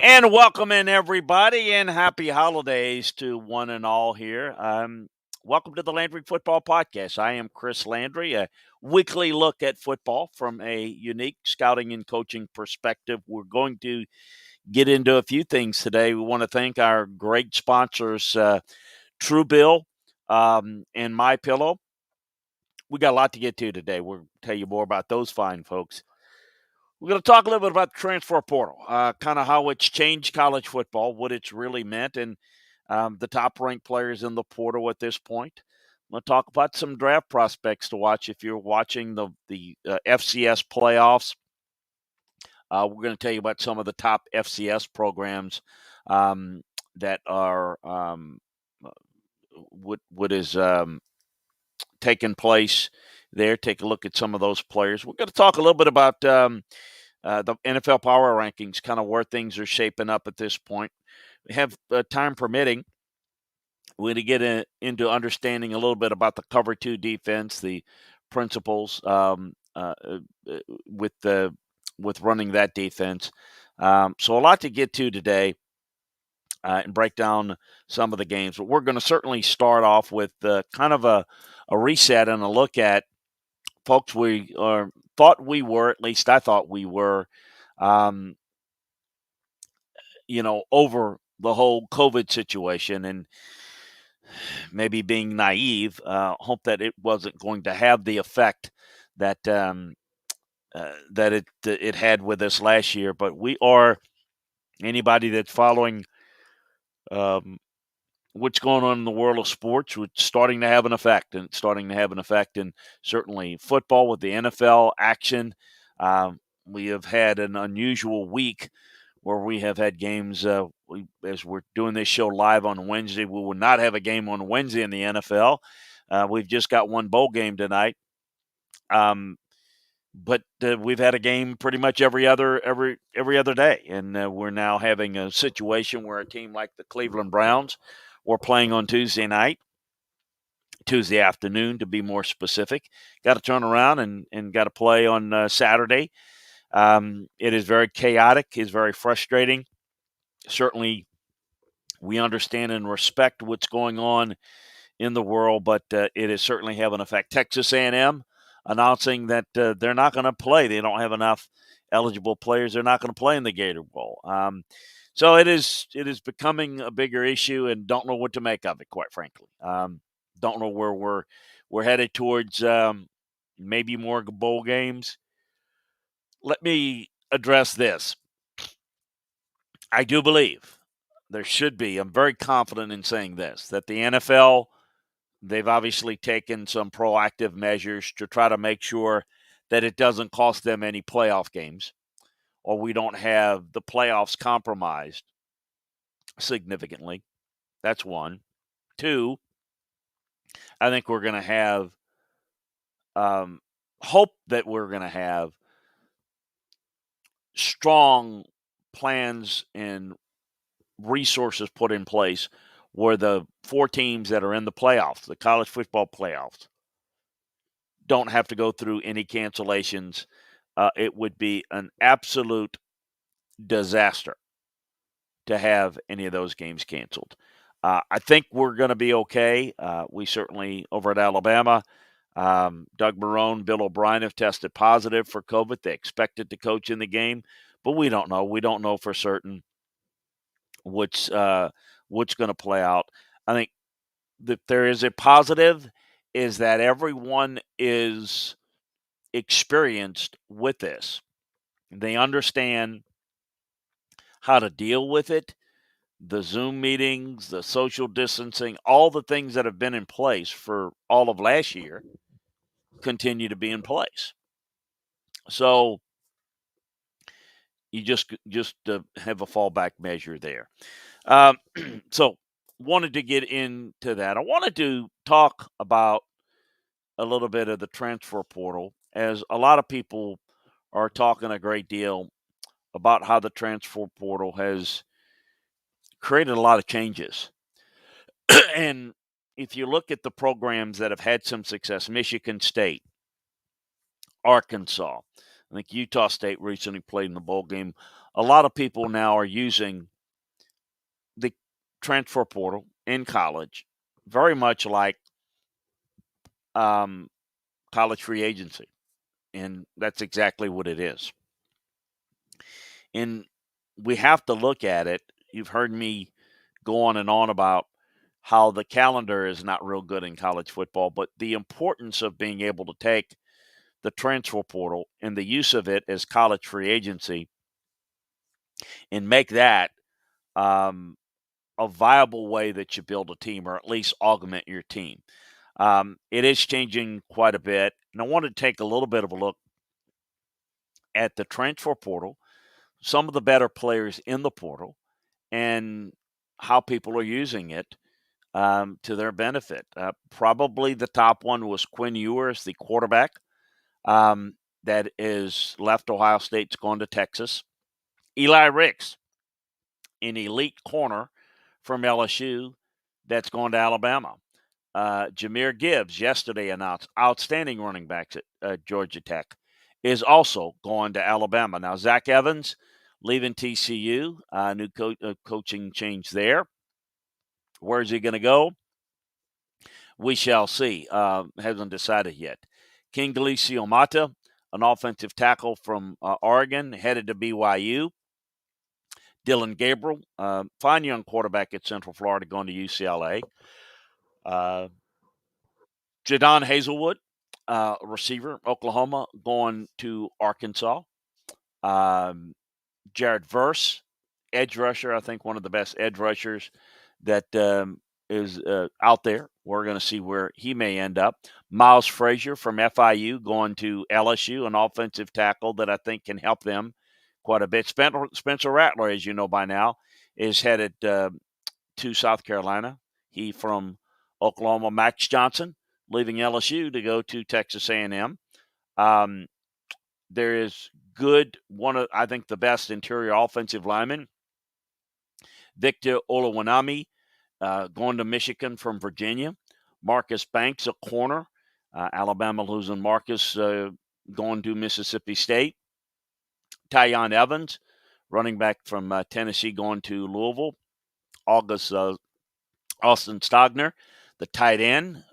And welcome in everybody, and happy holidays to one and all here. Welcome to the Landry Football Podcast. I am Chris Landry, a weekly look at football from a unique scouting and coaching perspective. We're going to get into a few things today. We want to thank our great sponsors, Truebill and My Pillow. We got a lot to get to today. We'll tell you more about those fine folks. We're going to talk a little bit about the transfer portal, kind of how it's changed college football, what it's really meant, and the top ranked players in the portal at this point. We'll talk about some draft prospects to watch if you're watching the FCS playoffs. We're going to tell you about some of the top FCS programs that are what is taking place there. Take a look at some of those players. We're going to talk a little bit about the NFL power rankings, kind of where things are shaping up at this point. We have time permitting. We're going to get into understanding a little bit about the cover two defense, the principles with running that defense. So a lot to get to today and break down some of the games. But we're going to certainly start off with kind of a reset and a look at folks we thought we were, at least I thought we were, um, over the whole COVID situation and maybe being naive, hope that it wasn't going to have the effect that that it had with us last year. But we are anybody that's following um, what's going on in the world of sports, it's starting to have an effect, and it's starting to have an effect in certainly football with the NFL action. We have had an unusual week where we have had games. As we're doing this show live on Wednesday, we will not have a game on Wednesday in the NFL. We've just got one bowl game tonight, um, but we've had a game pretty much every other day, and we're now having a situation where a team like the Cleveland Browns were playing on Tuesday afternoon, to be more specific. Got to turn around and got to play on Saturday. It is very chaotic. It's very frustrating. Certainly, we understand and respect what's going on in the world, but it is certainly having an effect. Texas A&M announcing that they're not going to play. They don't have enough eligible players. They're not going to play in the Gator Bowl. So it is becoming a bigger issue, and don't know what to make of it, quite frankly. Don't know where we're headed towards. Maybe more bowl games. Let me address this. I do believe there should be. I'm very confident in saying this, that the NFL, they've obviously taken some proactive measures to try to make sure that it doesn't cost them any playoff games, or we don't have the playoffs compromised significantly. That's one. Two, I think we're going to have hope that we're going to have strong plans and resources put in place where the four teams that are in the playoffs, the college football playoffs, don't have to go through any cancellations. It would be an absolute disaster to have any of those games canceled. I think we're going to be okay. We certainly, over at Alabama, Doug Marrone, Bill O'Brien have tested positive for COVID. They expected to coach in the game, but we don't know. We don't know for certain what's going to play out. I think that there is a positive is that everyone is experienced with this. They understand how to deal with it, the Zoom meetings, the social distancing, all the things that have been in place for all of last year continue to be in place. So you just have a fallback measure there. Um, so wanted to get into that. I wanted to talk about a little bit of the transfer portal, as a lot of people are talking a great deal about how the transfer portal has created a lot of changes. And if you look at the programs that have had some success, Michigan State, Arkansas, I think Utah State recently played in the bowl game. a lot of people now are using the transfer portal in college very much like um, college free agency. And that's exactly what it is. And we have to look at it. You've heard me go on and on about how the calendar is not real good in college football, but the importance of being able to take the transfer portal and the use of it as college free agency and make that um, a viable way that you build a team or at least augment your team. It is changing quite a bit. And I want to take a little bit of a look at the transfer portal, some of the better players in the portal, and how people are using it to their benefit. Probably the top one was Quinn Ewers, the quarterback um, that is left Ohio State's gone to Texas. Eli Ricks, an elite corner from LSU that's gone to Alabama. Jahmyr Gibbs yesterday announced outstanding running backs at Georgia Tech is also going to Alabama. Now, Zach Evans leaving TCU, new coaching change there. Where's he going to go? We shall see. Hasn't decided yet. King Galicio Mata, an offensive tackle from Oregon, headed to BYU. Dylan Gabriel, fine young quarterback at Central Florida, going to UCLA. Jadon Hazelwood, receiver, Oklahoma, going to Arkansas. Jared Verse, edge rusher, I think one of the best edge rushers that is out there. We're going to see where he may end up. Miles Frazier from FIU going to LSU, an offensive tackle that I think can help them quite a bit. Spencer Rattler, as you know by now, is headed to South Carolina. He from Oklahoma. Max Johnson leaving LSU to go to Texas A&M. There is good, one of, I think, the best interior offensive lineman, Victor Olawunami, going to Michigan from Virginia. Marcus Banks, a corner. Alabama losing Marcus, going to Mississippi State. Tyon Evans, running back from Tennessee, going to Louisville. Austin Stogner, the tight end,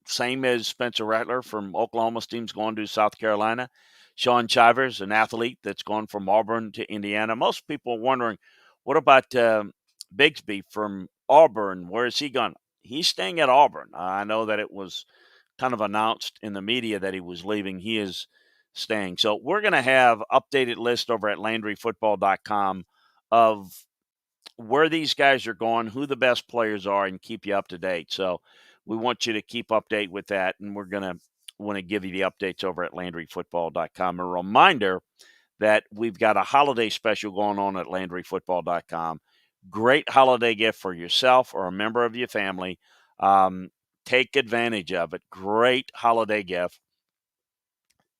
same as Spencer Rattler from Oklahoma's team's going to South Carolina. Sean Chivers, an athlete that's gone from Auburn to Indiana. Most people are wondering, what about Bigsby from Auburn? Where is he gone? He's staying at Auburn. I know that it was kind of announced in the media that he was leaving. He is staying. So we're going to have updated list over at LandryFootball.com of where these guys are going, who the best players are, and keep you up to date. So we want you to keep update with that, and we're going to want to give you the updates over at LandryFootball.com. A reminder that we've got a holiday special going on at LandryFootball.com. Great holiday gift for yourself or a member of your family. Take advantage of it. Great holiday gift.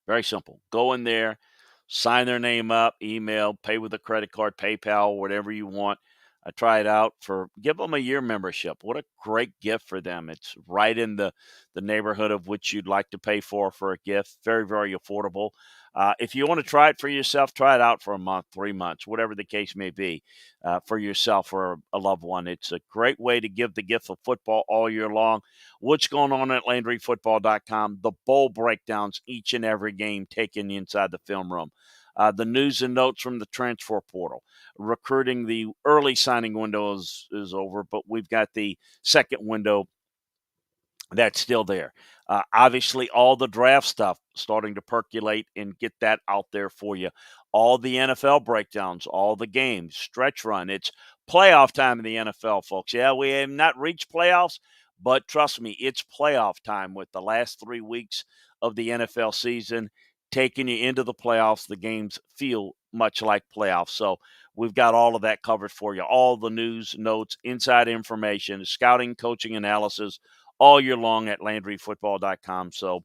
Very simple. Go in there, sign their name up, email, pay with a credit card, PayPal, whatever you want. Try it out give them a year membership. What a great gift for them. It's right in the neighborhood of which you'd like to pay for a gift. Very, very affordable. If you want to try it for yourself, try it out for a month, 3 months, whatever the case may be, for yourself or a loved one. It's a great way to give the gift of football all year long. What's going on at LandryFootball.com? The bowl breakdowns each and every game taken inside the film room. The news and notes from the transfer portal. Recruiting, the early signing window is over, but we've got the second window that's still there. Obviously, all the draft stuff starting to percolate and get that out there for you. All the NFL breakdowns, all the games, stretch run. It's playoff time in the NFL, folks. Yeah, we have not reached playoffs, but trust me, it's playoff time with the last 3 weeks of the NFL season taking you into the playoffs. The games feel much like playoffs. So we've got all of that covered for you. All the news, notes, inside information, scouting, coaching, analysis, all year long at LandryFootball.com. So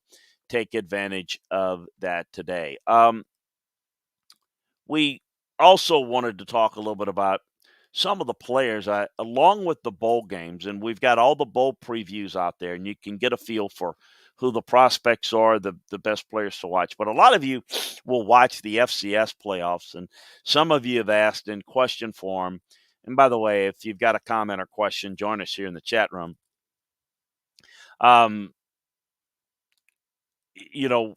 take advantage of that today. We also wanted to talk a little bit about some of the players, along with the bowl games, and we've got all the bowl previews out there, and you can get a feel for who the prospects are, the best players to watch. But a lot of you will watch the FCS playoffs, and some of you have asked in question form. And by the way, if you've got a comment or question, join us here in the chat room. Um, you know,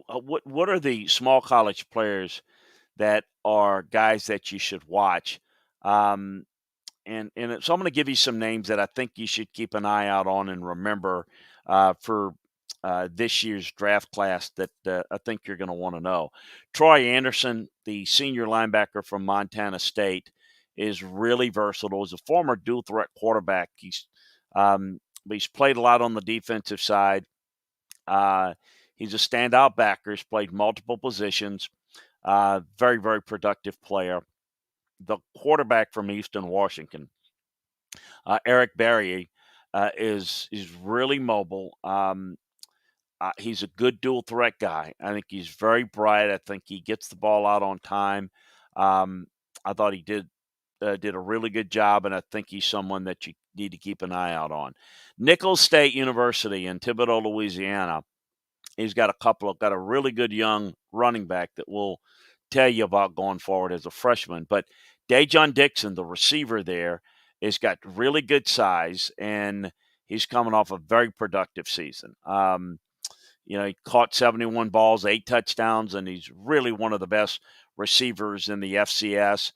what are the small college players that are guys that you should watch? Um, so I'm going to give you some names that I think you should keep an eye out on and remember for this year's draft class that I think you're going to want to know. Troy Anderson, the senior linebacker from Montana State, is really versatile. He's a former dual threat quarterback. He's played a lot on the defensive side. Uh, he's a standout backer. He's played multiple positions. Very, very productive player. The quarterback from Eastern Washington, Eric Berry, is really mobile. He's a good dual threat guy. I think he's very bright. I think he gets the ball out on time. I thought he did a really good job, and I think he's someone that you need to keep an eye out on. Nicholls State University in Thibodaux, Louisiana. He's got a really good young running back that will tell you about going forward as a freshman. But Dejon Dixon, the receiver there, has got really good size, and he's coming off a very productive season. He caught 71 balls, 8 touchdowns, and he's really one of the best receivers in the FCS.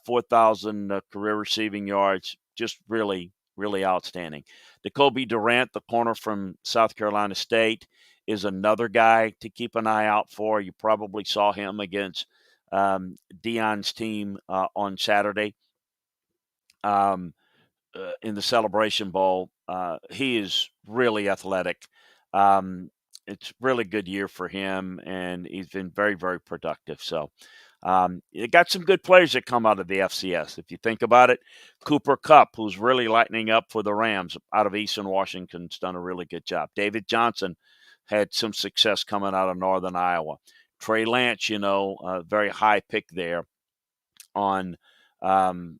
4,000 career receiving yards, just really, really outstanding. Jacoby Durant, the corner from South Carolina State, is another guy to keep an eye out for. You probably saw him against Dion's team on Saturday. In the Celebration Bowl. He is really athletic. It's really good year for him, and he's been very, very productive. So you got some good players that come out of the FCS. If you think about it, Cooper Kupp, who's really lightening up for the Rams out of Eastern Washington, has done a really good job. David Johnson had some success coming out of Northern Iowa. Trey Lance, a very high pick there on um,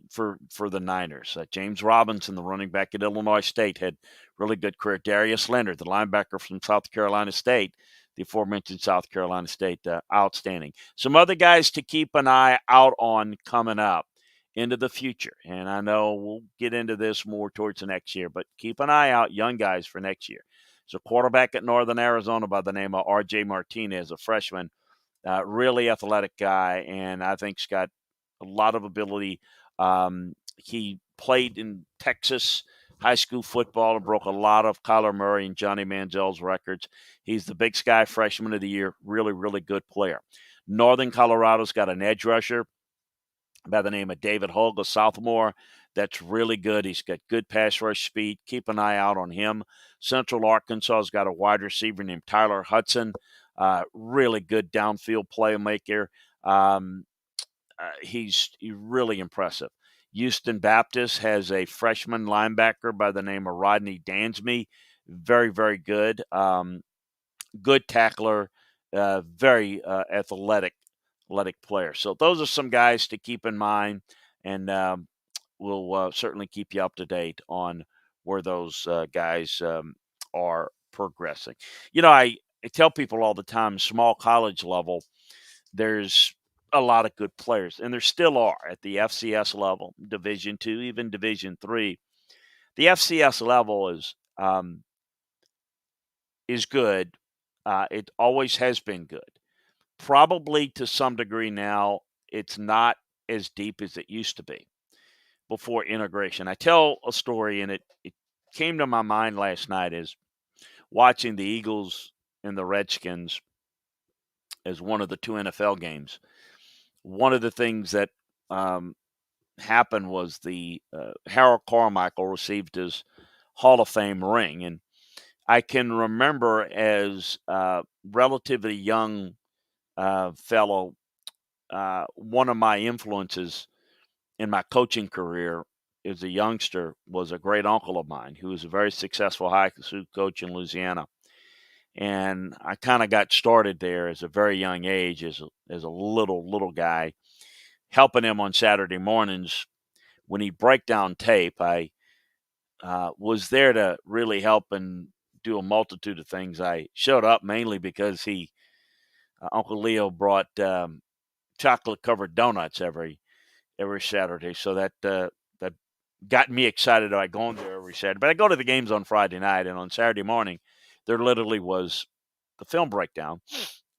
for the Niners. James Robinson, the running back at Illinois State, had really good career. Darius Leonard, the linebacker from South Carolina State, the aforementioned South Carolina State, outstanding. Some other guys to keep an eye out on coming up into the future. And I know we'll get into this more towards the next year, but keep an eye out, young guys, for next year. So quarterback at Northern Arizona by the name of R.J. Martinez, a freshman, really athletic guy, and I think's got a lot of ability. He played in Texas high school football and broke a lot of Kyler Murray and Johnny Manziel's records. He's the Big Sky Freshman of the Year. Really, really good player. Northern Colorado's got an edge rusher by the name of David Hogue, a sophomore. That's really good. He's got good pass rush speed. Keep an eye out on him. Central Arkansas's got a wide receiver named Tyler Hudson. Really good downfield playmaker. He's really impressive. Houston Baptist has a freshman linebacker by the name of Rodney Dansby. Very, very good. Good tackler. Very athletic player. So those are some guys to keep in mind, and we'll certainly keep you up to date on where those guys are progressing. I tell people all the time, small college level, there's a lot of good players, and there still are at the FCS level, Division II, even Division III. The FCS level is good. It always has been good. Probably to some degree now, it's not as deep as it used to be before integration. I tell a story, and it came to my mind last night as watching the Eagles and the Redskins as one of the two NFL games. One of the things that happened was the Harold Carmichael received his Hall of Fame ring, and I can remember as a relatively young fellow, one of my influences in my coaching career as a youngster was a great uncle of mine who was a very successful high school coach in Louisiana. And I kind of got started there as a very young age as a little guy, helping him on Saturday mornings when he'd break down tape. I was there to really help and do a multitude of things. I showed up mainly because Uncle Leo brought chocolate covered donuts every Saturday. So that got me excited about going there every Saturday. But I go to the games on Friday night, and on Saturday morning, there literally was the film breakdown,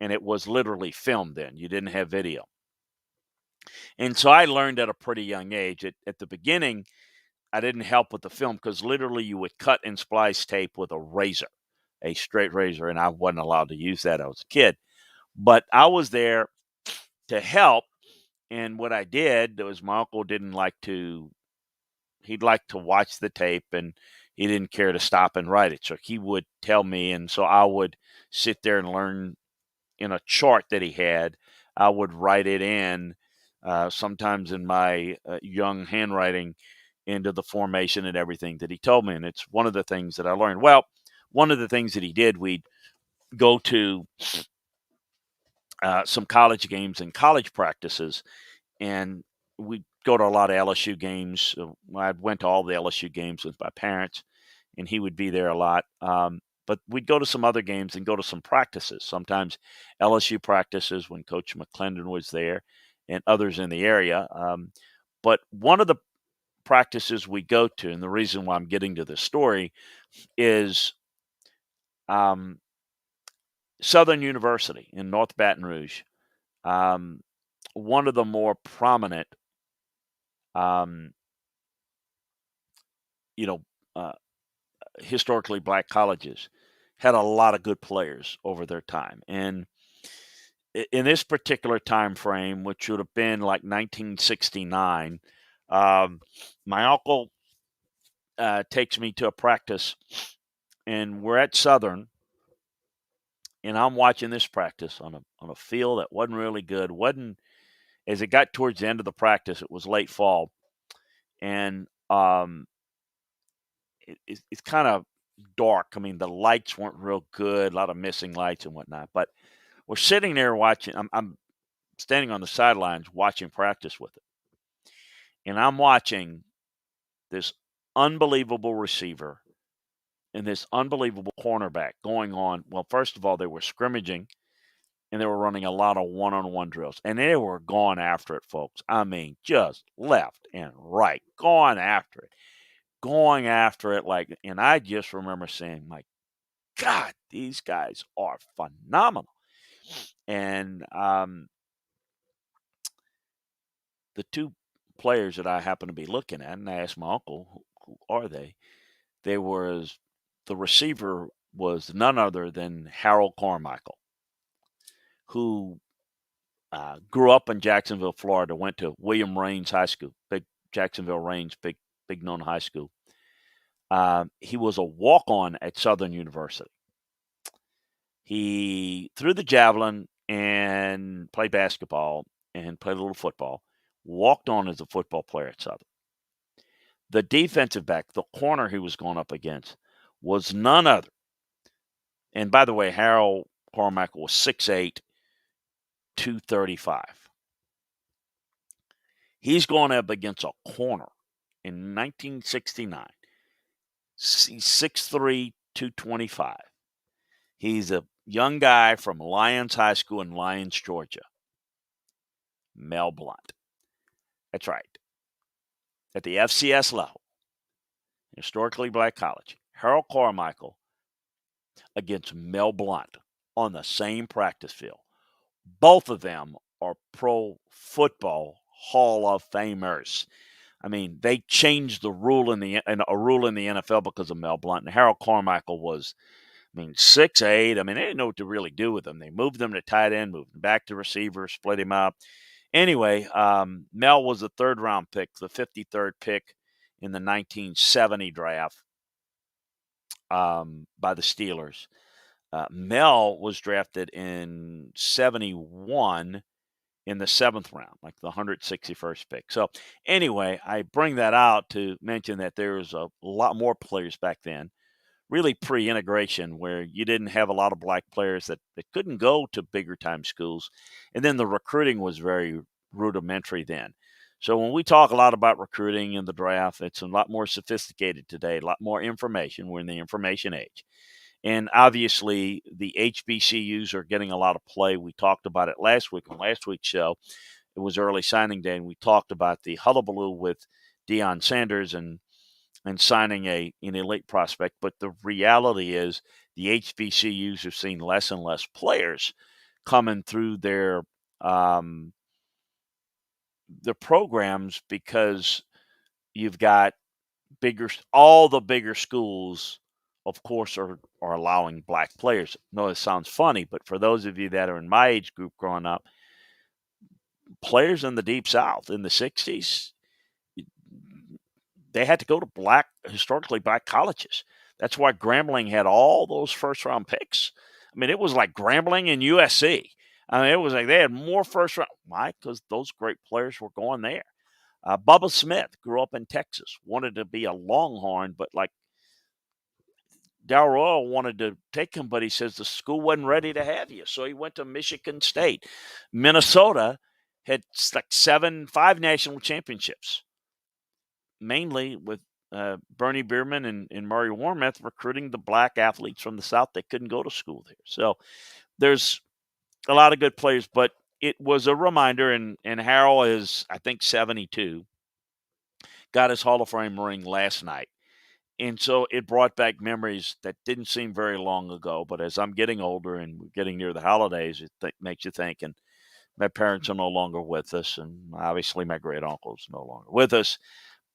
and it was literally filmed then. You didn't have video. And so I learned at a pretty young age. At the beginning, I didn't help with the film because literally you would cut and splice tape with a razor, a straight razor, and I wasn't allowed to use that. I was a kid. But I was there to help. And what I did was my uncle didn't like to, he'd like to watch the tape and he didn't care to stop and write it. So he would tell me. And so I would sit there and learn in a chart that he had. I would write it in, sometimes in my young handwriting, into the formation and everything that he told me. And it's one of the things that I learned. Well, one of the things that he did, we'd go to some college games and college practices, and we'd go to a lot of LSU games. I went to all the LSU games with my parents, and he would be there a lot. But we'd go to some other games and go to some practices, sometimes LSU practices when Coach McClendon was there and others in the area. But one of the practices we go to, and the reason why I'm getting to this story, is Southern University in North Baton Rouge. One of the more prominent, um, you know, uh, historically black colleges, had a lot of good players over their time. And in this particular time frame, which would have been like 1969, my uncle takes me to a practice, and we're at Southern, and I'm watching this practice on a field that wasn't really good. Wasn't As it got towards the end of the practice, it was late fall, and it's kind of dark. I mean, the lights weren't real good, a lot of missing lights and whatnot. But we're sitting there watching. I'm standing on the sidelines watching practice with it, and I'm watching this unbelievable receiver and this unbelievable cornerback going on. Well, first of all, they were scrimmaging and they were running a lot of one-on-one drills, and they were going after it, folks. I mean, just left and right, going after it like. And I just remember saying, "My God, these guys are phenomenal." And the two players that I happened to be looking at, and I asked my uncle, "Who are they?" They was The receiver was none other than Harold Carmichael, who grew up in Jacksonville, Florida, went to William Raines High School, big Jacksonville Raines, big known high school. He was a walk-on at Southern University. He threw the javelin and played basketball and played a little football. Walked on as a football player at Southern. The defensive back, the corner he was going up against, was none other. And by the way, Harold Carmichael was 6'8", 235. He's going up against a corner in 1969. He's 6'3", 225. He's a young guy from Lyons High School in Lyons, Georgia. Mel Blount. That's right. At the FCS level, historically black college, Harold Carmichael against Mel Blount on the same practice field. Both of them are Pro Football Hall of Famers. I mean, they changed the rule in the NFL because of Mel Blount. And Harold Carmichael was, 6'8". They didn't know what to really do with him. They moved him to tight end, moved him back to receiver, split him up. Anyway, Mel was a third-round pick, the 53rd pick in the 1970 draft by the Steelers. Mel was drafted in 71 in the 7th round, like the 161st pick. So anyway, I bring that out to mention that there was a lot more players back then, really pre-integration, where you didn't have a lot of black players that couldn't go to bigger time schools. And then the recruiting was very rudimentary then. So when we talk a lot about recruiting in the draft, it's a lot more sophisticated today, a lot more information. We're in the information age. And obviously, the HBCUs are getting a lot of play. We talked about it last week on last week's show. It was early signing day, and we talked about the hullabaloo with Deion Sanders and signing an elite prospect. But the reality is the HBCUs have seen less and less players coming through their programs because you've got all the bigger schools, of course, are allowing black players. No, it sounds funny, but for those of you that are in my age group growing up, players in the Deep South in the 60s, they had to go to historically black colleges. That's why Grambling had all those first round picks. I mean, it was like Grambling and USC. I mean, it was like they had more first round. Why? Because those great players were going there. Bubba Smith grew up in Texas, wanted to be a Longhorn, but like Darrell wanted to take him, but he says the school wasn't ready to have you. So he went to Michigan State. Minnesota had like 5 national championships, mainly with Bernie Bierman and Murray Warmoth recruiting the black athletes from the South that couldn't go to school there. So there's a lot of good players, but it was a reminder, and Harrell is, I think, 72, got his Hall of Fame ring last night. And so it brought back memories that didn't seem very long ago. But as I'm getting older and we're getting near the holidays, it makes you think. And my parents are no longer with us. And obviously my great uncle's no longer with us.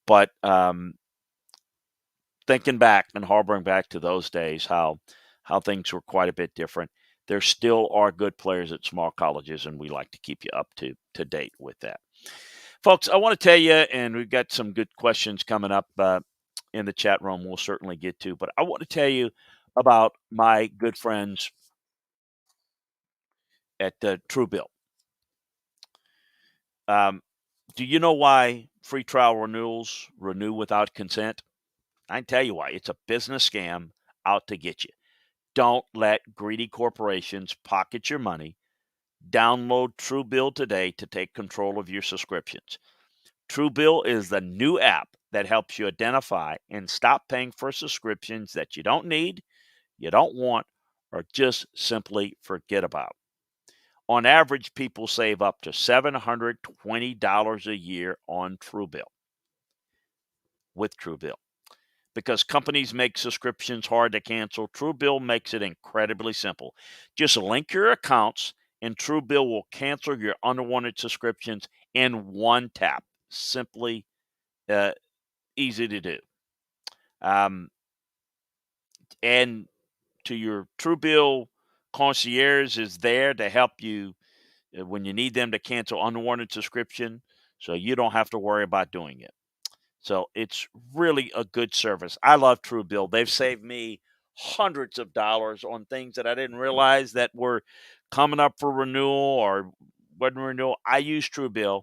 But thinking back and harboring back to those days, how things were quite a bit different. There still are good players at small colleges, and we like to keep you up to date with that. Folks, I want to tell you, and we've got some good questions coming up in the chat room we'll certainly get to, but I want to tell you about my good friends at Truebill. Do you know why free trial renewals renew without consent? I can tell you why. It's a business scam out to get you. Don't let greedy corporations pocket your money. Download Truebill today to take control of your subscriptions. Truebill is the new app that helps you identify and stop paying for subscriptions that you don't need, you don't want, or just simply forget about. On average, people save up to $720 a year on Truebill with Truebill. Because companies make subscriptions hard to cancel, Truebill makes it incredibly simple. Just link your accounts, and Truebill will cancel your unwanted subscriptions in one tap. Simply easy to do. And to your Truebill concierge is there to help you when you need them to cancel unwanted subscription, so you don't have to worry about doing it. So it's really a good service. I love Truebill. They've saved me hundreds of dollars on things that I didn't realize that were coming up for renewal or wasn't renewal. I use Truebill,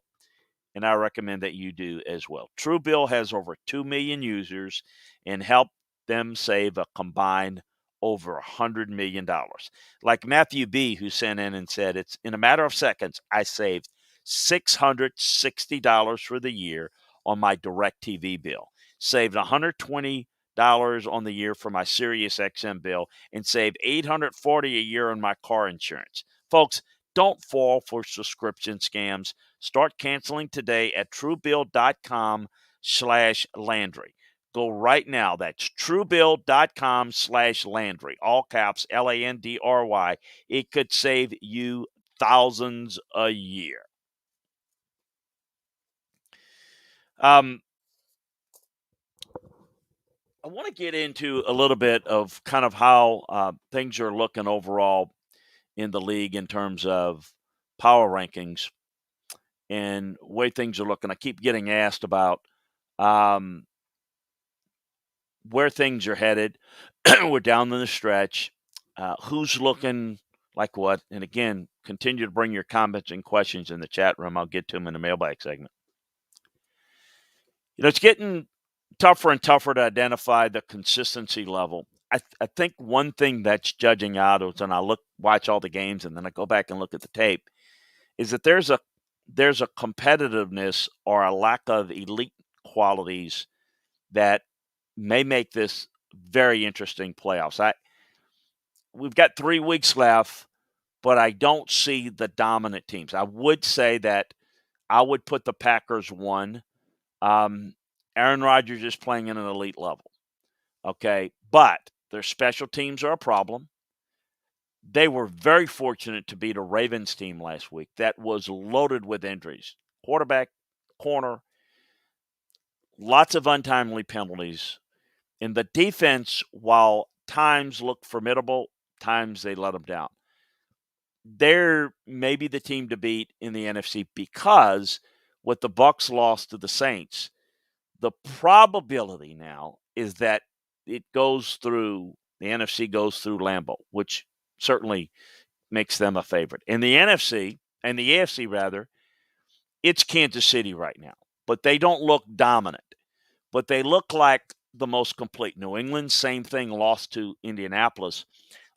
and I recommend that you do as well. Truebill has over 2 million users and helped them save a combined over $100 million. Like Matthew B., who sent in and said, it's in a matter of seconds, I saved $660 for the year on my DirecTV bill, saved $120 on the year for my Sirius XM bill, and saved $840 a year on my car insurance. Folks, don't fall for subscription scams. Start canceling today at truebill.com/Landry. Go right now. That's truebill.com/Landry. All caps Landry. It could save you thousands a year. I want to get into a little bit of kind of how things are looking overall in the league in terms of power rankings and way things are looking. I keep getting asked about where things are headed. We're down in the stretch. Who's looking like what? And again, continue to bring your comments and questions in the chat room. I'll get to them in the mailbag segment. It's getting tougher and tougher to identify the consistency level. I think one thing that's judging out is, and I watch all the games, and then I go back and look at the tape, is that there's a competitiveness or a lack of elite qualities that may make this very interesting playoffs. we've got 3 weeks left, but I don't see the dominant teams. I would say that I would put the Packers 1. Aaron Rodgers is playing at an elite level. Okay, but their special teams are a problem. They were very fortunate to beat a Ravens team last week that was loaded with injuries. Quarterback, corner, lots of untimely penalties. And the defense, while times look formidable, times they let them down. They're maybe the team to beat in the NFC because with the Bucs lost to the Saints, the probability now is that it goes through the NFC goes through Lambeau, which certainly makes them a favorite. In the NFC and the AFC rather, it's Kansas City right now, but they don't look dominant. But they look like the most complete. New England, same thing, lost to Indianapolis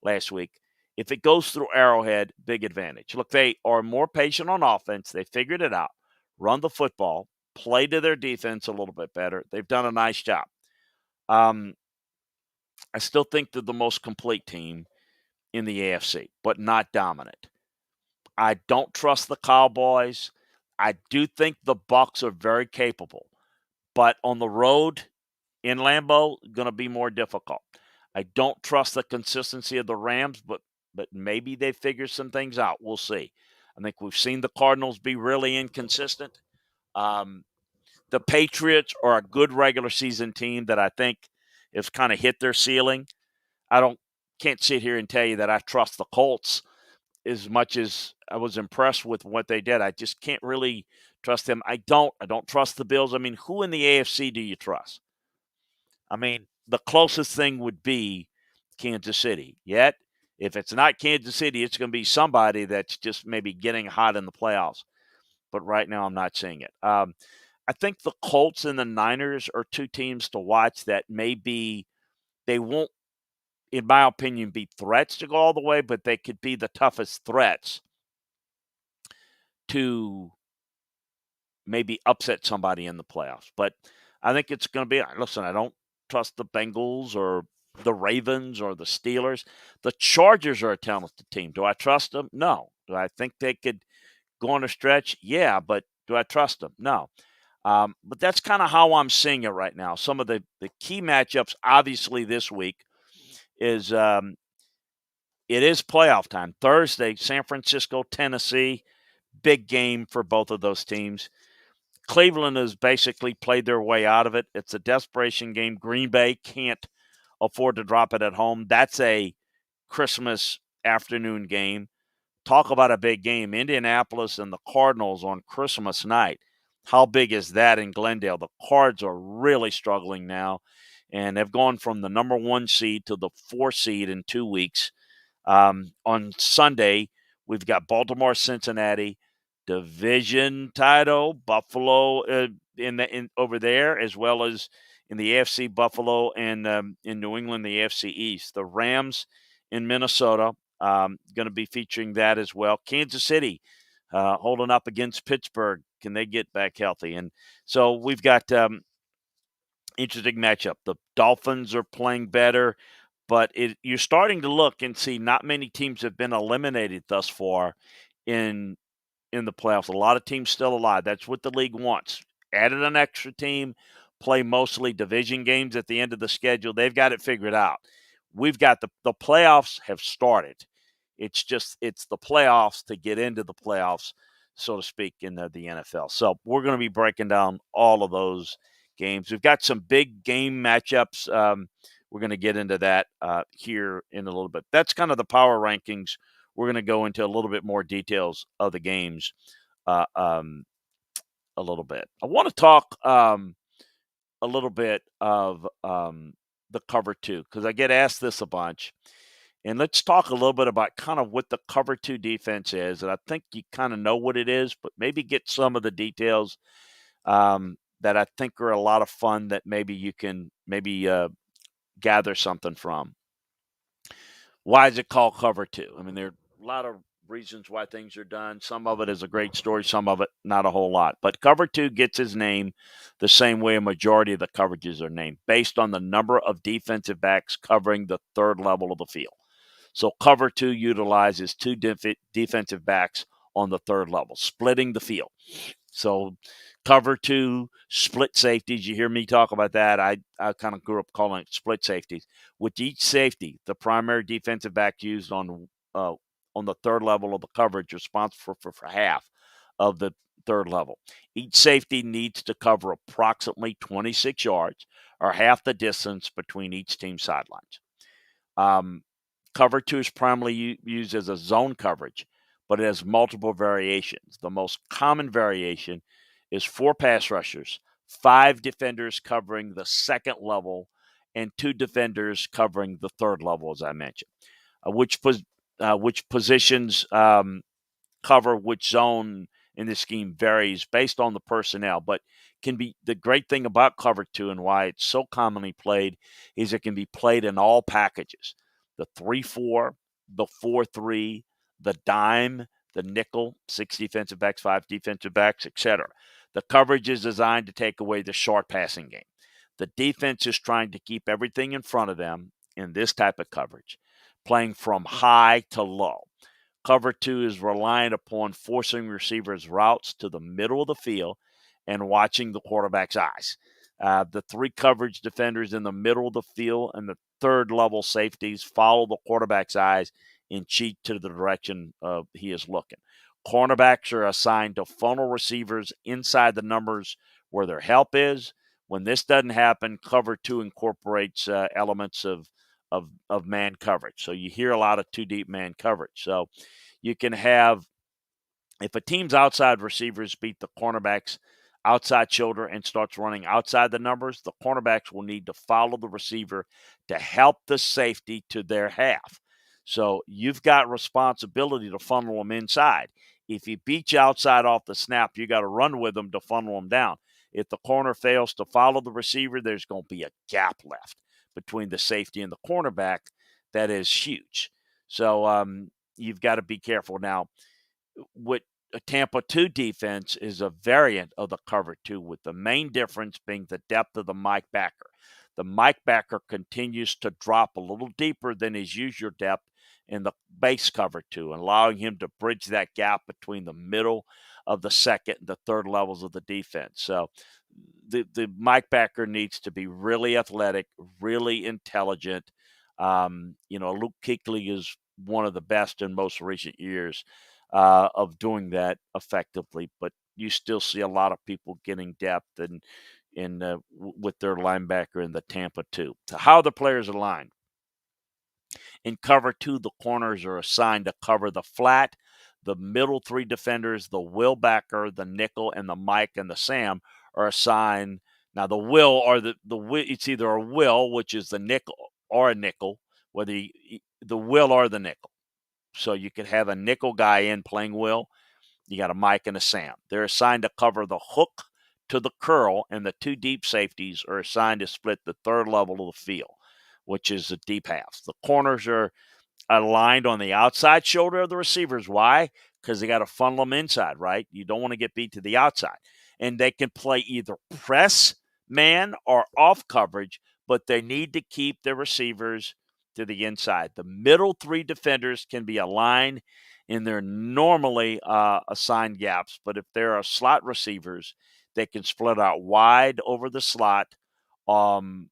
last week. If it goes through Arrowhead, big advantage. Look, they are more patient on offense. They figured it out. Run the football, play to their defense a little bit better. They've done a nice job. I still think they're the most complete team in the AFC, but not dominant. I don't trust the Cowboys. I do think the Bucs are very capable, but on the road in Lambeau, going to be more difficult. I don't trust the consistency of the Rams, but maybe they figure some things out. We'll see. I think we've seen the Cardinals be really inconsistent. The Patriots are a good regular season team that I think has kind of hit their ceiling. Can't sit here and tell you that I trust the Colts as much as I was impressed with what they did. I just can't really trust them. I don't trust the Bills. I mean, who in the AFC do you trust? I mean, the closest thing would be Kansas City. Yet, if it's not Kansas City, it's going to be somebody that's just maybe getting hot in the playoffs. But right now, I'm not seeing it. I think the Colts and the Niners are two teams to watch that they won't, in my opinion, be threats to go all the way, but they could be the toughest threats to maybe upset somebody in the playoffs. But I think it's going to be, listen, I don't trust the Bengals or the Ravens or the Steelers. The Chargers are a talented team. Do I trust them? No. Do I think they could go on a stretch? Yeah, but do I trust them? No. But that's kind of how I'm seeing it right now. Some of the key matchups, obviously, this week is it is playoff time. Thursday, San Francisco, Tennessee, big game for both of those teams. Cleveland has basically played their way out of it. It's a desperation game. Green Bay can't afford to drop it at home. That's a Christmas afternoon game. Talk about a big game. Indianapolis and the Cardinals on Christmas night. How big is that in Glendale? The Cards are really struggling now, and they've gone from the number 1 seed to the 4 seed in 2 weeks. On Sunday, we've got Baltimore, Cincinnati, division title, Buffalo over there, as well as in the AFC, Buffalo, and in New England, the AFC East. The Rams in Minnesota, going to be featuring that as well. Kansas City holding up against Pittsburgh. Can they get back healthy? And so we've got interesting matchup. The Dolphins are playing better, but you're starting to look and see not many teams have been eliminated thus far in the playoffs. A lot of teams still alive. That's what the league wants. Added an extra team, play mostly division games at the end of the schedule. They've got it figured out. We've got the playoffs have started. It's the playoffs to get into the playoffs, so to speak, in the NFL. So we're going to be breaking down all of those games. We've got some big game matchups. We're going to get into that here in a little bit. That's kind of the power rankings. We're going to go into a little bit more details of the games a little bit. I want to talk a little bit of the cover 2 because I get asked this a bunch. And let's talk a little bit about kind of what the cover 2 defense is. And I think you kind of know what it is, but maybe get some of the details that I think are a lot of fun that maybe you can gather something from. Why is it called cover 2? I mean, there are a lot of reasons why things are done. Some of it is a great story, some of it not a whole lot. But cover 2 gets its name the same way a majority of the coverages are named, based on the number of defensive backs covering the third level of the field. So cover two utilizes two defensive backs on the third level, splitting the field. So cover two, split safeties. You hear me talk about that. I kind of grew up calling it split safeties. With each safety, the primary defensive back used on the third level of the coverage responsible for half of the third level. Each safety needs to cover approximately 26 yards or half the distance between each team's sidelines. Cover two is primarily used as a zone coverage, but it has multiple variations. The most common variation is 4 pass rushers, 5 defenders covering the second level, and 2 defenders covering the third level, as I mentioned. Which positions cover which zone in the scheme varies based on the personnel, but can be the great thing about cover two and why it's so commonly played is it can be played in all packages. The 3-4, the 4-3, the dime, the nickel, 6 defensive backs, 5 defensive backs, etc. The coverage is designed to take away the short passing game. The defense is trying to keep everything in front of them in this type of coverage, playing from high to low. Cover two is reliant upon forcing receivers' routes to the middle of the field and watching the quarterback's eyes. The 3 coverage defenders in the middle of the field and the third level safeties follow the quarterback's eyes and cheat to the direction he is looking. Cornerbacks are assigned to funnel receivers inside the numbers where their help is. When this doesn't happen, cover two incorporates elements of man coverage. So you hear a lot of 2 deep man coverage. So you can have, if a team's outside receivers beat the cornerback's outside shoulder and starts running outside the numbers, the cornerbacks will need to follow the receiver to help the safety to their half. So you've got responsibility to funnel them inside. If he beats you outside off the snap, you got to run with them to funnel them down. If the corner fails to follow the receiver, there's going to be a gap left between the safety and the cornerback that is huge. So you've got to be careful. Now, what a Tampa 2 defense is a variant of the cover 2, with the main difference being the depth of the Mike backer. The Mike backer continues to drop a little deeper than his usual depth in the base cover 2, allowing him to bridge that gap between the middle of the second and the third levels of the defense. So the Mike backer needs to be really athletic, really intelligent. Luke Kuechly is one of the best in most recent years of doing that effectively, but you still see a lot of people getting depth with their linebacker in the Tampa 2. So how the players align. In cover 2, the corners are assigned to cover the flat. The middle 3 defenders, the will backer, the nickel, and the Mike and the Sam are assigned. Now the will or the it's either a will, which is the nickel, or a nickel, whether the will or the nickel. So you could have a nickel guy in playing will. You got a Mike and a Sam. They're assigned to cover the hook to the curl, and the 2 deep safeties are assigned to split the third level of the field, which is the deep halves. The corners are aligned on the outside shoulder of the receivers. Why? Because they got to funnel them inside, right? You don't want to get beat to the outside. And they can play either press man or off coverage, but they need to keep their receivers to the inside. The middle 3 defenders can be aligned in their normally assigned gaps, but if there are slot receivers, they can split out wide over the slot on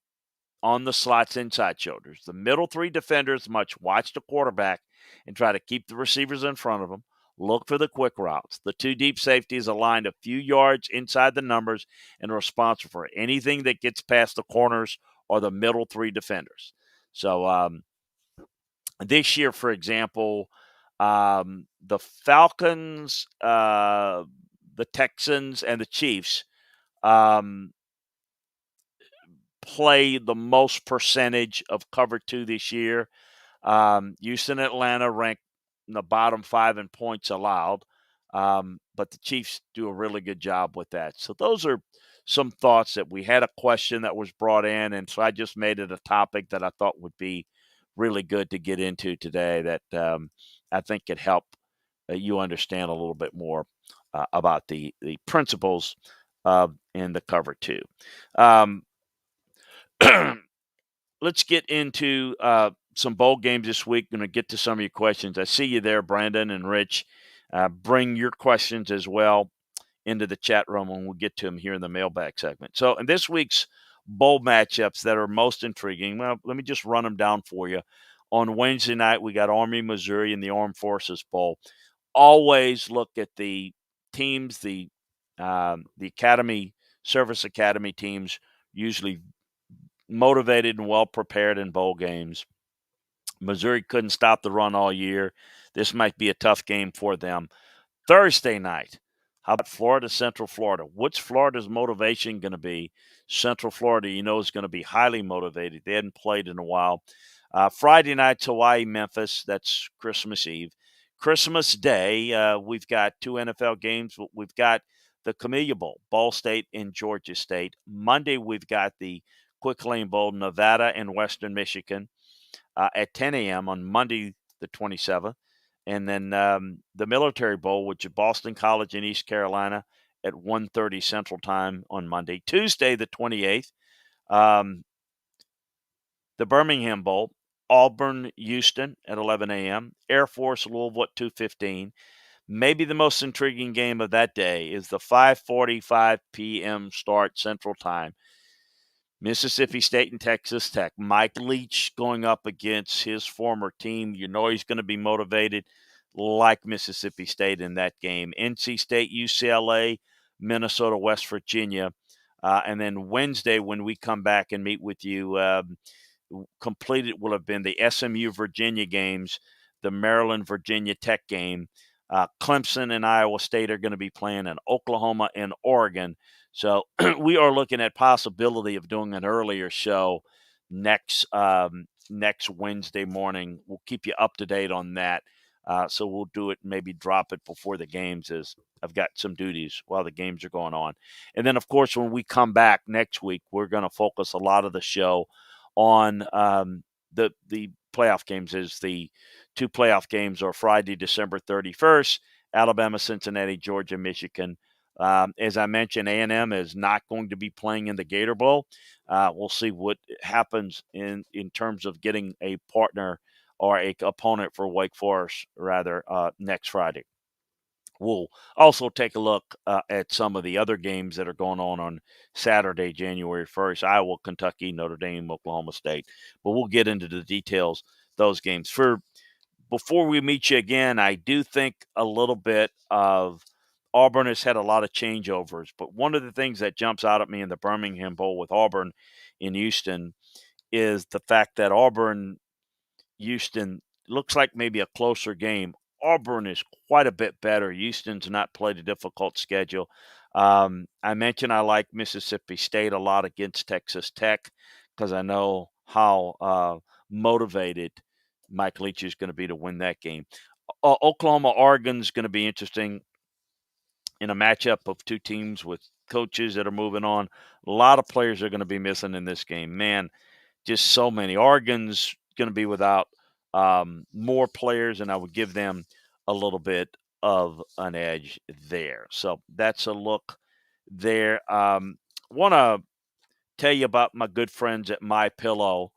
the slot's inside shoulders. The middle 3 defenders must watch the quarterback and try to keep the receivers in front of them. Look for the quick routes. The 2 deep safeties aligned a few yards inside the numbers and are responsible for anything that gets past the corners or the middle 3 defenders. So this year, for example, the Falcons, the Texans, and the Chiefs play the most percentage of cover 2 this year. Houston and Atlanta rank in the bottom 5 in points allowed, but the Chiefs do a really good job with that. So those are some thoughts that we had a question that was brought in, and so I just made it a topic that I thought would be really good to get into today that I think could help you understand a little bit more about the principles in the cover 2. Let's get into some bowl games this week. Going to get to some of your questions. I see you there, Brandon and Rich. Bring your questions as well into the chat room when we get to them here in the mailbag segment. So, in this week's bowl matchups that are most intriguing, well, let me just run them down for you. On Wednesday night, we got Army, Missouri in the Armed Forces Bowl. Always look at the teams, the academy, service academy teams, usually motivated and well prepared in bowl games. Missouri couldn't stop the run all year. This might be a tough game for them. Thursday night, how about Florida, Central Florida? What's Florida's motivation going to be? Central Florida, is going to be highly motivated. They hadn't played in a while. Friday night, Hawaii, Memphis. That's Christmas Eve. Christmas Day, we've got two NFL games. We've got the Camellia Bowl, Ball State and Georgia State. Monday, we've got the Quick Lane Bowl, Nevada and Western Michigan at 10 a.m. on Monday, the 27th. And then the Military Bowl, which is Boston College in East Carolina at 1:30 Central Time on Monday. Tuesday, the 28th, the Birmingham Bowl, Auburn, Houston at 11 a.m., Air Force, Louisville at 2:15. Maybe the most intriguing game of that day is the 5:45 p.m. start Central Time. Mississippi State and Texas Tech. Mike Leach going up against his former team. He's going to be motivated like Mississippi State in that game. NC State, UCLA, Minnesota, West Virginia. And then Wednesday, when we come back and meet with you, completed will have been the SMU Virginia games, the Maryland Virginia Tech game. Clemson and Iowa State are going to be playing in Oklahoma and Oregon. So we are looking at possibility of doing an earlier show next Wednesday morning. We'll keep you up to date on that. So we'll do it, maybe drop it before the games, as I've got some duties while the games are going on. And then, of course, when we come back next week, we're going to focus a lot of the show on the playoff games. As the two playoff games are Friday, December 31st, Alabama, Cincinnati, Georgia, Michigan. As I mentioned, A&M is not going to be playing in the Gator Bowl. We'll see what happens in terms of getting a partner or a opponent for Wake Forest, next Friday. We'll also take a look at some of the other games that are going on Saturday, January 1st, Iowa, Kentucky, Notre Dame, Oklahoma State. But we'll get into the details those games. Before we meet you again, I do think a little bit of Auburn has had a lot of changeovers. But one of the things that jumps out at me in the Birmingham Bowl with Auburn in Houston is the fact that Houston looks like maybe a closer game. Auburn is quite a bit better. Houston's not played a difficult schedule. I mentioned I like Mississippi State a lot against Texas Tech because I know how motivated Mike Leach is going to be to win that game. Oklahoma, Oregon is going to be interesting in a matchup of two teams with coaches that are moving on. A lot of players are going to be missing in this game. Man, just so many. Oregon's going to be without more players, and I would give them a little bit of an edge there. So that's a look there. Want to tell you about my good friends at My Pillow,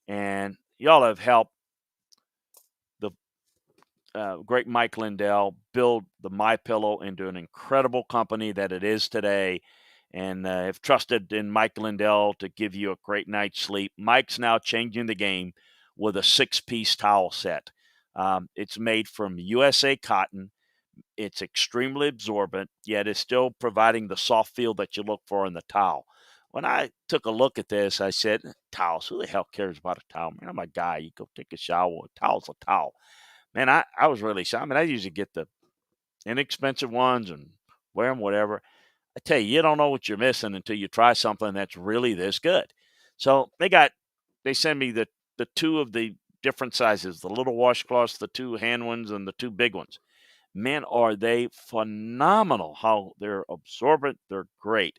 and y'all have helped the great Mike Lindell build the My Pillow into an incredible company that it is today, and have trusted in Mike Lindell to give you a great night's sleep. Mike's now changing the game with a 6-piece towel set. It's made from USA cotton. It's extremely absorbent, yet it's still providing the soft feel that you look for in the towel. When I took a look at this, I said, towels, who the hell cares about a towel? Man, I'm a guy. You go take a shower. A towel's a towel. Man, I was really shocked. I mean, I usually get the inexpensive ones and wear them, whatever. I tell you, you don't know what you're missing until you try something that's really this good. So they send me the two of the different sizes, the little washcloths, the two hand ones, and the two big ones. Man, are they phenomenal how they're absorbent. They're great.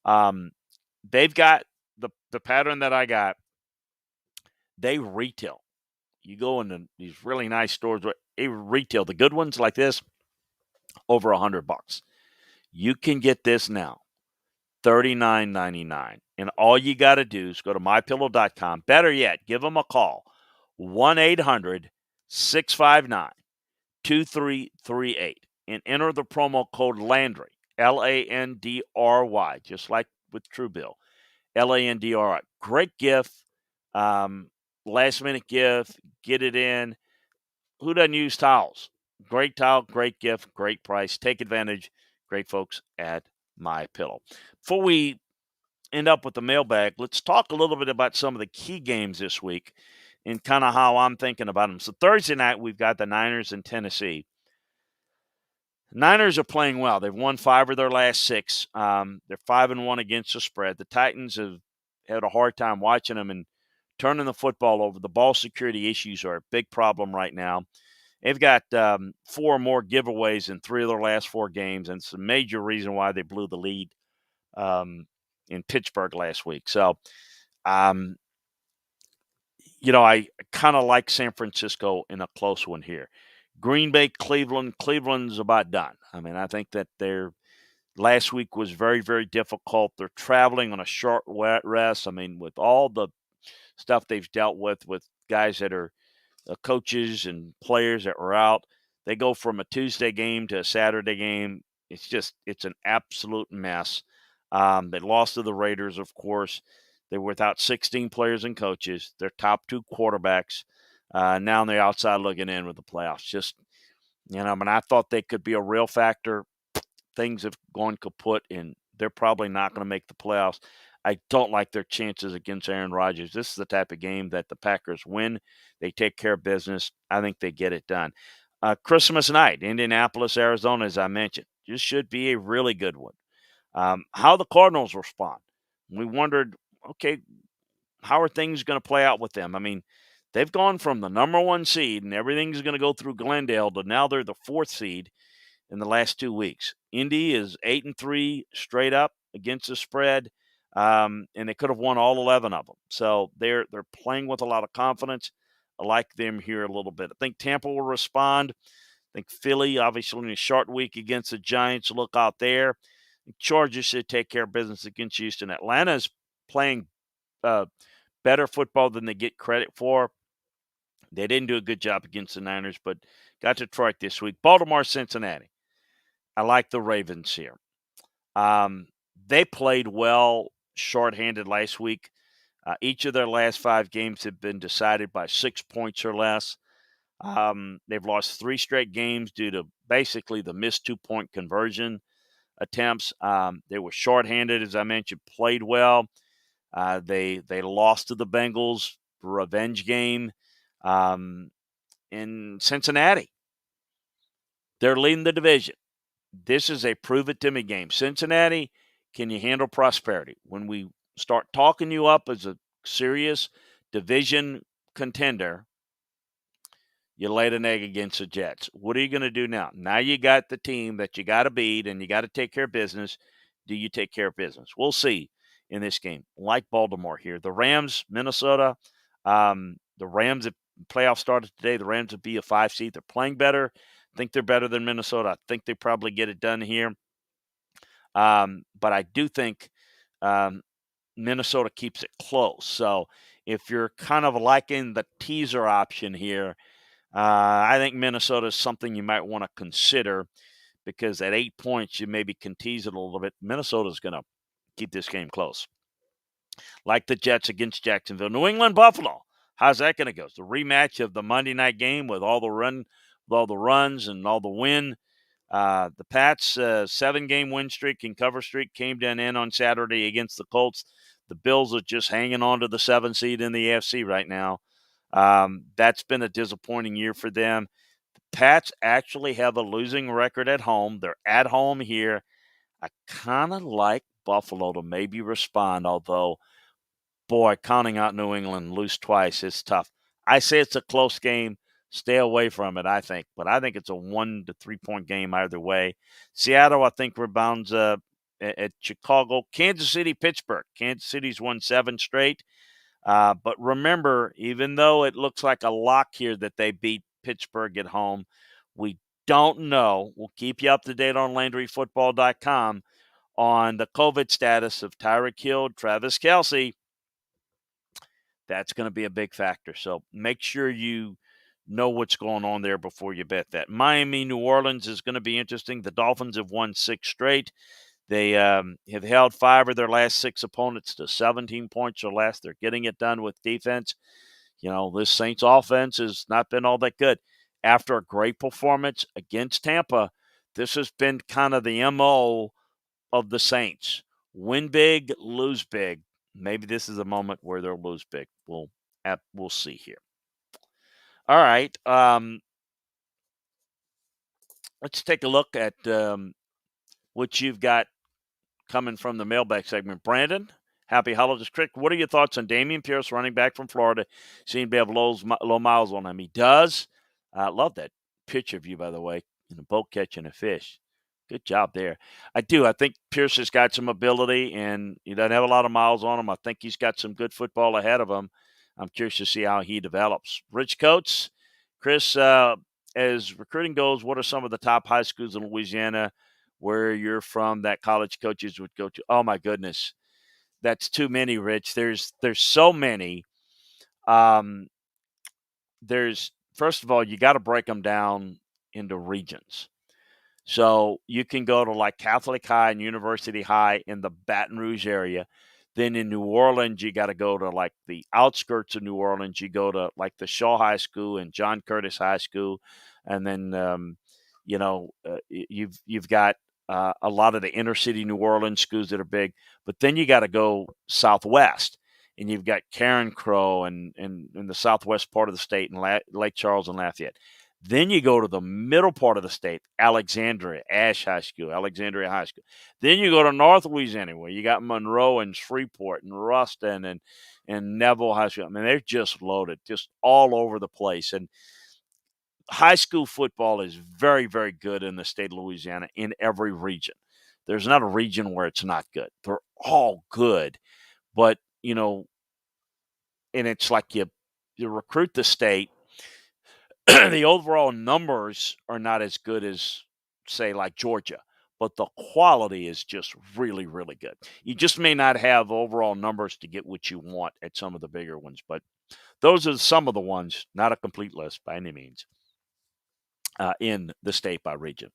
They've got the pattern that I got. They retail. You go into these really nice stores, they retail. The good ones like this, over $100. You can get this now, $39.99. And all you got to do is go to mypillow.com. Better yet, give them a call, 1-800-659-2338 and enter the promo code Landry, Landry, just like with Truebill, Landry. Great gift, last minute gift, get it in. Who doesn't use towels? Great towel, great gift, great price. Take advantage. Great folks at My Pillow. Before we end up with the mailbag, let's talk a little bit about some of the key games this week and kind of how I'm thinking about them. So Thursday night, we've got the Niners and Tennessee. Niners are playing well. They've won 5 of their last 6. They're 5-1 against the spread. The Titans have had a hard time watching them and turning the football over. The ball security issues are a big problem right now. They've got 4 or more giveaways in 3 of their last 4 games, and it's a major reason why they blew the lead in Pittsburgh last week. So, I kind of like San Francisco in a close one here. Green Bay, Cleveland. Cleveland's about done. I mean, I think that their last week was very, very difficult. They're traveling on a short rest. I mean, with all the stuff they've dealt with guys that are coaches and players that were out, they go from a Tuesday game to a Saturday game. It's an absolute mess. They lost to the Raiders, of course. They were without 16 players and coaches. Their top 2 quarterbacks. Now on the outside looking in with the playoffs. I thought they could be a real factor. Things have gone kaput, and they're probably not going to make the playoffs. I don't like their chances against Aaron Rodgers. This is the type of game that the Packers win. They take care of business. I think they get it done. Christmas night, Indianapolis, Arizona, as I mentioned. This should be a really good one. How the Cardinals respond. We wondered, okay, how are things going to play out with them? I mean, they've gone from the number 1 seed and everything's going to go through Glendale to now they're the 4th seed in the last 2 weeks. Indy is 8-3 straight up against the spread, and they could have won all 11 of them. So they're playing with a lot of confidence. I like them here a little bit. I think Tampa will respond. I think Philly, obviously, in a short week against the Giants, look out there. Chargers should take care of business against Houston. Atlanta's playing better football than they get credit for. They didn't do a good job against the Niners, but got Detroit this week. Baltimore, Cincinnati. I like the Ravens here. They played well shorthanded last week. Each of their last 5 games have been decided by 6 points or less. They've lost 3 straight games due to basically the missed 2-point conversion attempts. They were shorthanded, as I mentioned, played well. They lost to the Bengals, revenge game in Cincinnati. They're leading the division. This is a prove-it-to-me game. Cincinnati, can you handle prosperity? When we start talking you up as a serious division contender, you laid an egg against the Jets. What are you going to do now? Now you got the team that you got to beat, and you got to take care of business. Do you take care of business? We'll see in this game. Like Baltimore here. The Rams, Minnesota, the Rams, if playoff started today, the Rams would be a 5 seed. They're playing better. I think they're better than Minnesota. I think they probably get it done here. But I do think Minnesota keeps it close. So if you're kind of liking the teaser option here, I think Minnesota is something you might want to consider because at 8 points, you maybe can tease it a little bit. Minnesota's going to keep this game close. Like the Jets against Jacksonville. New England, Buffalo. How's that going to go? It's the rematch of the Monday night game with all the runs and all the win. The Pats' 7-game win streak and cover streak came to an end on Saturday against the Colts. The Bills are just hanging on to the 7th seed in the AFC right now. That's been a disappointing year for them. The Pats actually have a losing record at home. They're at home here. I kind of like Buffalo to maybe respond, although, boy, counting out New England, lose twice, it's tough. I say it's a close game. Stay away from it, I think. But I think it's a 1 to 3 point game either way. Seattle, I think, rebounds at Chicago. Kansas City, Pittsburgh. Kansas City's won 7 straight. But remember, even though it looks like a lock here that they beat Pittsburgh at home, we don't know. We'll keep you up to date on LandryFootball.com on the COVID status of Tyreek Hill, Travis Kelce. That's going to be a big factor. So make sure you know what's going on there before you bet that. Miami, New Orleans is going to be interesting. The Dolphins have won 6 straight. They have held 5 of their last 6 opponents to 17 points or less. They're getting it done with defense. This Saints offense has not been all that good. After a great performance against Tampa, this has been kind of the MO of the Saints. Win big, lose big. Maybe this is a moment where they'll lose big. We'll see here. All right. Let's take a look at what you've got coming from the mailbag segment. Brandon, happy holidays, Crick. What are your thoughts on Damian Pierce, running back from Florida? Seems to have low miles on him. He does. I love that picture of you, by the way, in a boat catching a fish. Good job there. I do. I think Pierce has got some ability, and he doesn't have a lot of miles on him. I think he's got some good football ahead of him. I'm curious to see how he develops. Rich Coates, Chris, as recruiting goes, what are some of the top high schools in Louisiana where you're from that college coaches would go to? Oh, my goodness. That's too many, Rich. There's so many. There's First of all, you got to break them down into regions. So you can go to like Catholic High and University High in the Baton Rouge area. Then in New Orleans, you got to go to like the outskirts of New Orleans. You go to like the Shaw High School and John Curtis High School, and then you've got a lot of the inner city New Orleans schools that are big. But then you got to go southwest, and you've got Karen Crow and in the southwest part of the state and Lake Charles and Lafayette. Then you go to the middle part of the state, Alexandria, Alexandria High School. Then you go to North Louisiana, where you got Monroe and Shreveport and Ruston and Neville High School. I mean, they're just loaded, just all over the place. And high school football is very, very good in the state of Louisiana in every region. There's not a region where it's not good. They're all good. But, and it's like you recruit the state, the overall numbers are not as good as, say, like Georgia, but the quality is just really, really good. You just may not have overall numbers to get what you want at some of the bigger ones, but those are some of the ones, not a complete list by any means, in the state by region.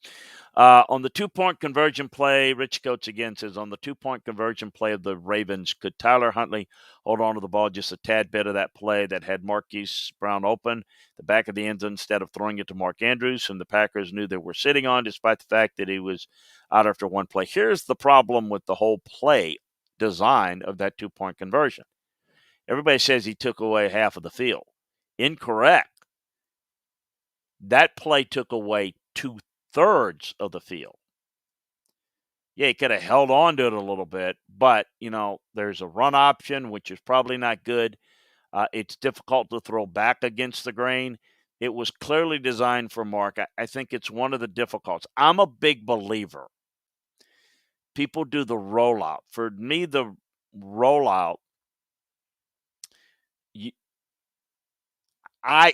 On the 2-point conversion play, Rich Coates again says, on the 2-point conversion play of the Ravens, could Tyler Huntley hold on to the ball just a tad bit of that play that had Marquise Brown open, the back of the end zone, instead of throwing it to Mark Andrews, whom the Packers knew they were sitting on, despite the fact that he was out after one play? Here's the problem with the whole play design of that 2-point conversion. Everybody says he took away half of the field. Incorrect. That play took away 2/3 of the field. Yeah, he could have held on to it a little bit, but, there's a run option, which is probably not good. It's difficult to throw back against the grain. It was clearly designed for Mark. I think it's one of the difficulties. I'm a big believer. People do the rollout. For me, the rollout, I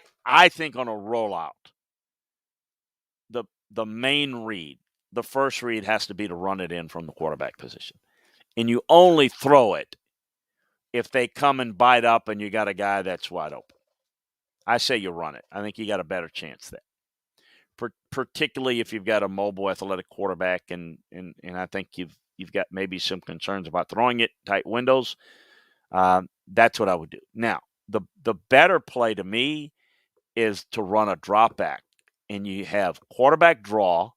think on a rollout, the main read, the first read has to be to run it in from the quarterback position. And you only throw it if they come and bite up and you got a guy that's wide open. I say you run it. I think you got a better chance there, particularly if you've got a mobile, athletic quarterback, and I think you've got maybe some concerns about throwing it tight windows. That's what I would do. Now, the better play to me is to run a drop back, and you have quarterback draw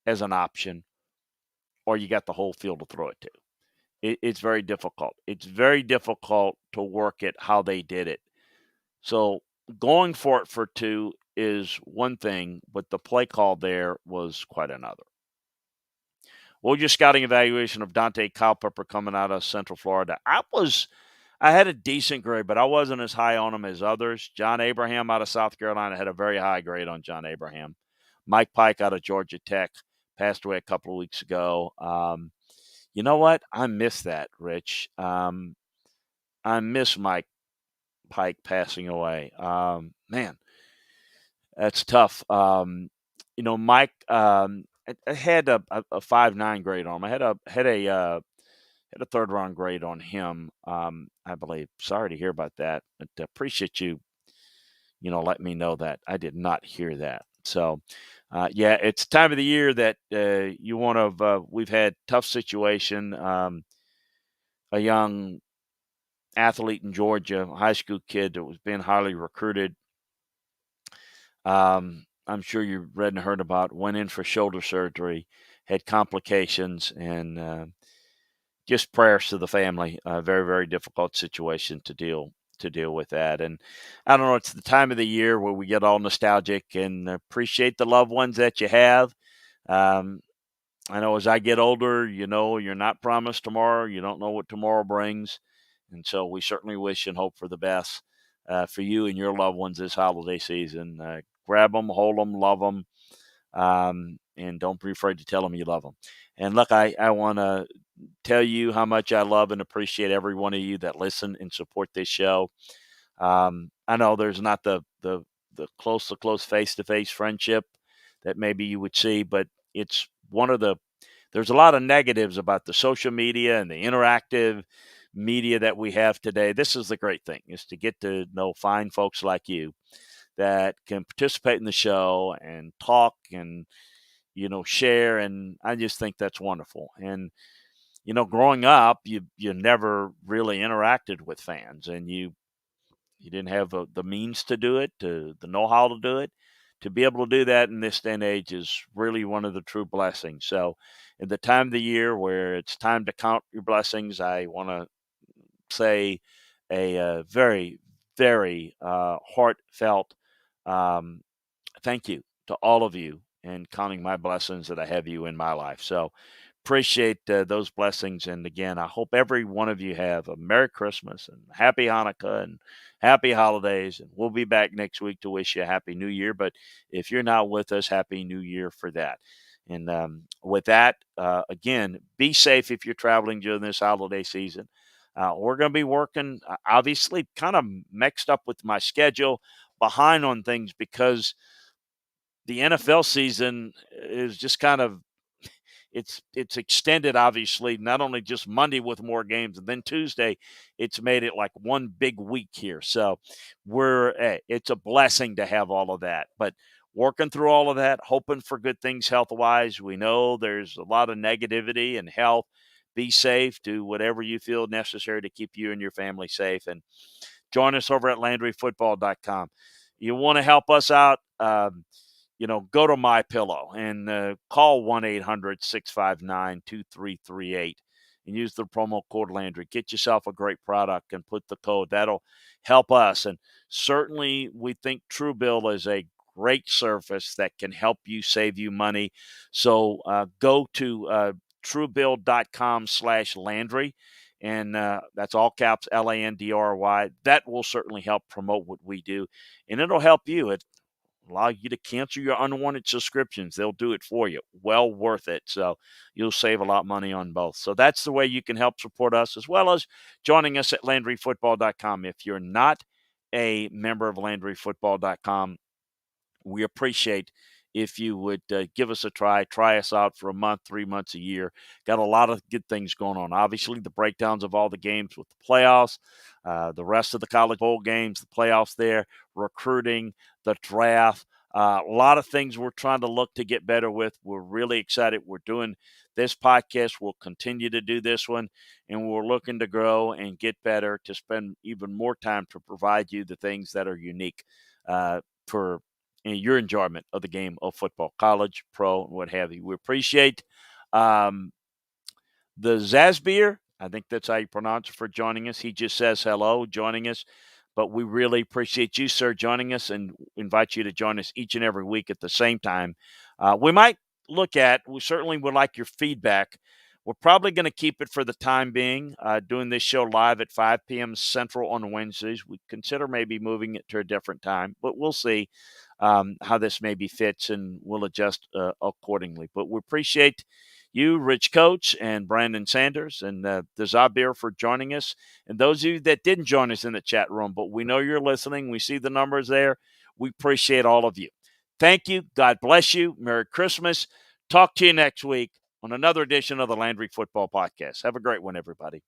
as an option, or you got the whole field to throw it to. It's very difficult. It's very difficult to work it how they did it. So going for it for 2 is one thing, but the play call there was quite another. What was your scouting evaluation of Dante Culpepper coming out of Central Florida? I had a decent grade, but I wasn't as high on him as others. John Abraham out of South Carolina had a very high grade on John Abraham. Mike Pike out of Georgia Tech passed away a couple of weeks ago. You know what? I miss that, Rich. I miss Mike Pike passing away. Man, that's tough. Mike, I had a 5.9 grade on him. I had a had a third-round grade on him, I believe. Sorry to hear about that, but appreciate you, let me know that. I did not hear that. So, yeah, it's time of the year that we've had tough situation. A young athlete in Georgia, a high school kid that was being highly recruited. I'm sure you've read and heard about, went in for shoulder surgery, had complications, and just prayers to the family. A very, very difficult situation to deal with that. And I don't know, it's the time of the year where we get all nostalgic and appreciate the loved ones that you have. Um, I know as I get older, you're not promised tomorrow. You don't know what tomorrow brings. And so we certainly wish and hope for the best for you and your loved ones this holiday season. Grab them, hold them, love them, and don't be afraid to tell them you love them. And look, I want to tell you how much I love and appreciate every one of you that listen and support this show. I know there's not the close to close face to face friendship that maybe you would see, but it's one of the there's a lot of negatives about the social media and the interactive media that we have today. This is the great thing, is to get to know fine folks like you that can participate in the show and talk and share, and I just think that's wonderful. And growing up, you never really interacted with fans, and you didn't have the means to do it, to the know-how to do it. To be able to do that in this day and age is really one of the true blessings. So, in the time of the year where it's time to count your blessings, I want to say a very, very heartfelt um, thank you to all of you and counting my blessings that I have you in my life. So, appreciate those blessings. And again, I hope every one of you have a Merry Christmas and Happy Hanukkah and Happy Holidays. And we'll be back next week to wish you a Happy New Year. But if you're not with us, Happy New Year for that. And with that, again, be safe if you're traveling during this holiday season. We're going to be working, obviously, kind of mixed up with my schedule, behind on things because the NFL season is just kind of it's extended, obviously, not only just Monday with more games, and then Tuesday, it's made it like one big week here. So it's a blessing to have all of that. But working through all of that, hoping for good things health wise. We know there's a lot of negativity and health. Be safe. Do whatever you feel necessary to keep you and your family safe. And join us over at LandryFootball.com. You want to help us out? Go to My Pillow and call 1-800-659-2338 and use the promo code Landry. Get yourself a great product and put the code. That'll help us. And certainly we think Truebill is a great service that can help you save you money. So go to truebill.com/Landry. And that's all caps Landry. That will certainly help promote what we do. And it'll help you. Allow you to cancel your unwanted subscriptions. They'll do it for you. Well worth it. So you'll save a lot of money on both. So that's the way you can help support us, as well as joining us at LandryFootball.com. If you're not a member of LandryFootball.com, we appreciate if you would give us a try us out for a month, 3 months, a year. Got a lot of good things going on. Obviously, the breakdowns of all the games with the playoffs, the rest of the college bowl games, the playoffs there, recruiting, the draft. A lot of things we're trying to look to get better with. We're really excited. We're doing this podcast. We'll continue to do this one, and we're looking to grow and get better, to spend even more time to provide you the things that are unique for your enjoyment of the game of football, college, pro, and what have you. We appreciate um, the Zasbeer. I think that's how you pronounce it, for joining us. He just says hello, joining us. But we really appreciate you, sir, joining us, and invite you to join us each and every week at the same time. We certainly would like your feedback. We're probably going to keep it for the time being, doing this show live at 5 p.m. Central on Wednesdays. We consider maybe moving it to a different time, but we'll see how this maybe fits, and we'll adjust accordingly. But we appreciate you, Rich Coach, and Brandon Sanders, and the Zabir for joining us. And those of you that didn't join us in the chat room, but we know you're listening. We see the numbers there. We appreciate all of you. Thank you. God bless you. Merry Christmas. Talk to you next week. on another edition of the Landry Football Podcast. Have a great one, everybody.